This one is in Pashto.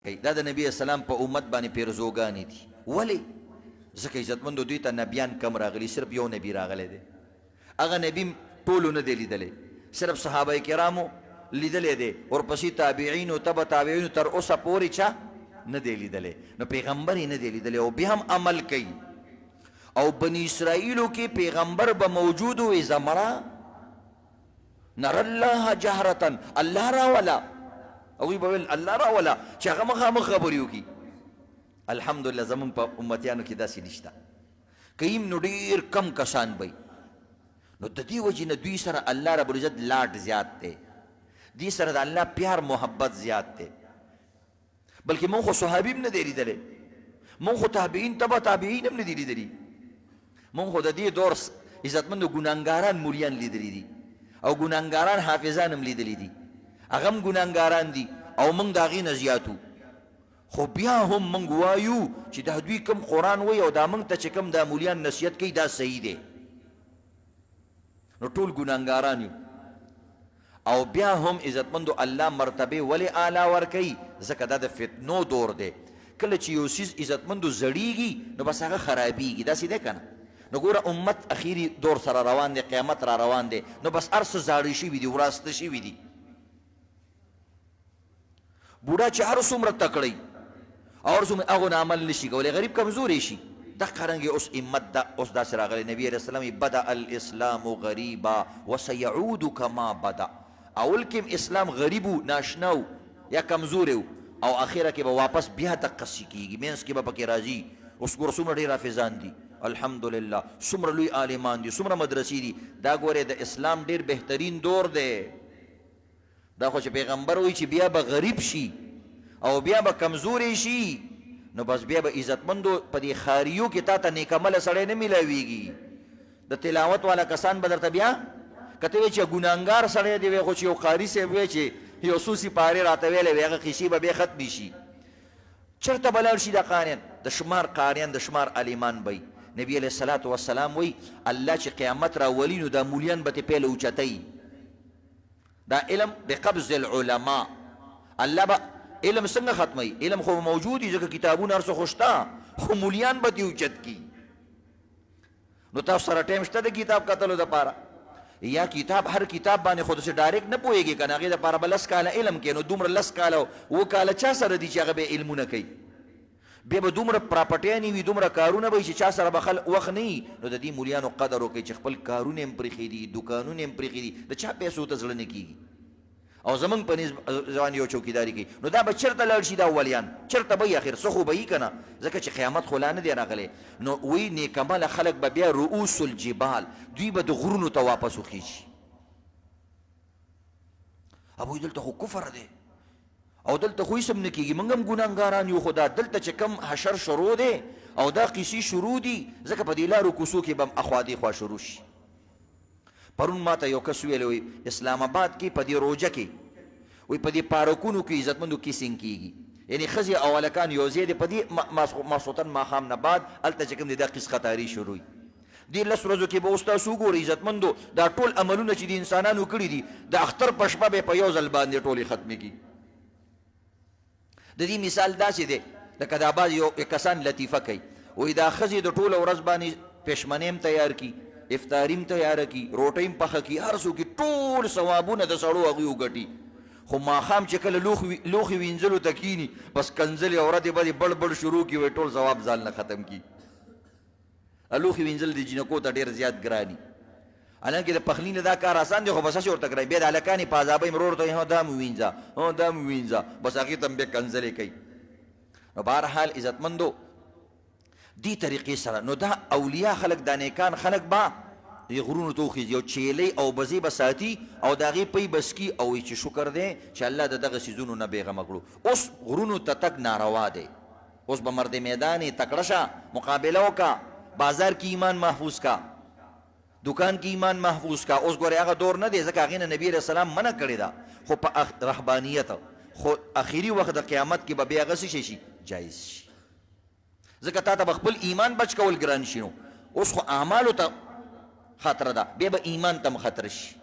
دا د نبی اسلام په امت باندې پیرزوګانې دي. ولې؟ ځکه عزتمندو دوی ته نبیان کم راغلي، صرف یو نبی راغلی دی. هغه نبی ټولو نه دی لیدلی، صرف صحابه کرامو لیدلی دی، ورپسې تابعینو تبع تابعینو تر اوسه پورې چا نه دی لیدلی. نو پیغمبر یې نه دی لیدلی او بیا هم عمل کوي. او بنی اسرائیلو کې پیغمبر به موجود و زمره نر الله جهرتن، الله راولا هغوی به ویل الله راولا چې هغه مخامخ خبرې وکړي. الحمدلله زمونږ په امتیانو کې داسې نشته. کیم نو ډېر کم کسان به نو د دې وجې نه دوی سره الله رب العزت لاټ زیات دی، دوی سره د الله پیار محبت زیات دی. بلکې مونږ خو صحابي هم نه دی لیدلی، مونږ خو تابعین تبع تابعین هم نه دی لیدلي. مونږ خو د دې دور عزتمندو ګناهګاران مولیان لیدلي دي او ګناهګاران حافظان هم لیدلي دي، هغه هم ګناهګاران دي او موږ د هغې نه زیاتو. خو بیا هم موږ وایو چې دا دوی کوم قرآن وایي او دا موږ ته چې کوم دا مولیان نصیحت کوي دا صحیح دی. نو ټول ګناهګاران یو. او بیا هم عزتمندو الله مرتبه ولې اعلی ورکوي؟ ځکه دا د فتنو دور دی. کله چې یو څیز عزتمندو زړیږي نو بس هغه خرابیږي، داسې دی که نه؟ نو ګوره امت اخیری دور سره روان دی، قیامت را روان دی، نو بس هر څه زاړه شوي دي، وراسته شوي دي. بوډا چې هر څومره تکړی او هر څومره هغو نه عمل نشي کولی، غریب کمزوری شي. دقه رنګې اوس امت دا اوس داسې راغلی. نبي علیه السلام بدا الاسلام غریبا وسیعود کما بدا. اول کې اسلام غریب و، ناشنا و یا کمزوری و، او اخره کې به واپس بیا دقسې کېږي، منځ کې به پکې راځي. اوس ګوره څومره ډېر حافظان دي الحمدلله، څومره لوی عالمان دي، څومره مدرسې دي. دا ګورې د اسلام ډېر بهترین دور دی. دا خو چې پیغمبر وایي چې بیا به غریب شي او بیا به کمزوری شي، نو بس بیا به عزتمندو په دې خاریو کې تا ته نیکعمله سړی نه میلاویږي. د تلاوت والا کسان به درته بیا که ته وایې چې ګناهګار سړی دی وی، خو چې یو قاري صاحب وی چې یو څو سپارې راته ویلی وی، هغه قیسې به بیا ختمې شي. چېرته به لاړ شي دا قاریان؟ د شمار قاریان د شمار عالمان به. نبی علیه الصلاة والسلام وی الله چې قیامت راولي نو دا مولیان به ترې پیل اوچتوي. دا علم بقبض العلماء، الله به علم څنګه ختموي؟ علم خو موجود دي ځکه کتابونه هر څه خو شته، خو مولیان به دې اوچت کي. نو تاسو سره ټایم شته د کتاب کتلو دپاره؟ یا کتاب هر کتاب باندې خو داسې ډایرکټ نه پوهېږي که نه، هغې دپاره به 10 کاله علم کوي. نو دومره 10 کاله 2 کاله چا سره دي چې هغه به علمونه کوي؟ بیا به دومره پراپرټیانې وي، دومره کارونه به وي چې چا سره به وخت نه وي. نو د دې مولیانو قدر وکړئ چې خپل کارونه یې هم پرېښي دي، دوکانونه یې هم پرېښي دي، د چا پیسو ته زړه نه کېږي. او زمونږ په نسب ځوان یو چوکیداري کوي. نو دا به چېرته لاړ شي دا اولیان؟ چېرته به یي اخر؟ څه خو به یي که نه؟ ځکه چې قیامت خو لا نه دی راغلی. نو وایي نیکعمله خلک به بیا رؤوس الجبال، دوی به د غرونو ته واپس وخیږي. ابوی دلته خو کفر دی او دلته خو هېڅ هم نه کېږي، موږ هم ګناهګاران یو، خو دا دلته چې کم حشر شروع دی او دا قیسې شروع دي، ځکه په دې لارو کوڅو کې به هم اخوا دېخوا شروع شي. پرون ما ته یو کس ویلی وی اسلام آباد کې په دې روجه کې وی په دې پارکونو کې عزتمندو کیسینګ کېږي، یعنې ښځې او هلکان یو ځای دی، په دې ماسخوتن ماښام نه بعد هلته چې کوم دی دا قیس قطاري شروع وي. دې 10 ورځو کې به اوس تاسو وګورئ عزتمندو دا ټول عملونه چې د انسانانو کړي دي د اختر په شپه به په یو ځل باندې ټولې ختمې کړي. د دې مثال داسې دی لکه دا بعض یو کسان لطیفه کوي، وایي دا ښځې د ټوله ورځ باندې پېشمنۍ هم تیار کړي، افطاري هم تیاره کړي، روټۍ هم پخه کړي، هر څه وکړي، ټول ثوابونه د سړو هغوی وګټي. خو ماښام چې کله لوښي وینځلو ته کښېني بس کنځلې او ردې بدې بړ بړ شروع کړي، وایي ټول ثواب ځان نه ختم کړي. لوښي وینځل د جینکو ته ډېر زیات ګراني، حالانکې د پخلي نه دا کار آسان دی، خو بس هسې ورته ګراني. بیا د هلکانې په عذابۍ مرور ته دا مو وینځه، دا مو وینځه، بس هغې ته هم بیا کنځلې کوي. نو بهرحال عزتمندو دې طریقې سره نو دا اولیا خلک، دا نیکان خلک به غرونو ته وخېږي، یو چیلۍ او بزې به ساتي او د هغې پی بس کي او وایي چې شکر دی چې الله د دغه څیزونو نه بېغمه کړو. اوس غرونو ته تګ ناروا دی، اوس به مرد میدان یې تکړه شه، مقابله وکړه، بازار کې ایمان محفوظ کا، دکان کې ایمان محفوظ کا. اوس ګورې هغه دور نه دی ځکه هغې نه نبي علیه السلام منع کړې ده، خو په رهبانیت خو اخري وخت د قیامت کې به بیا هغه څه شي جایز شي، ځکه تا ته به خپل ایمان بچ کول ګران شي. نو اوس خو اعمالو ته خطره ده، بیا به ایمان ته هم خطره شي.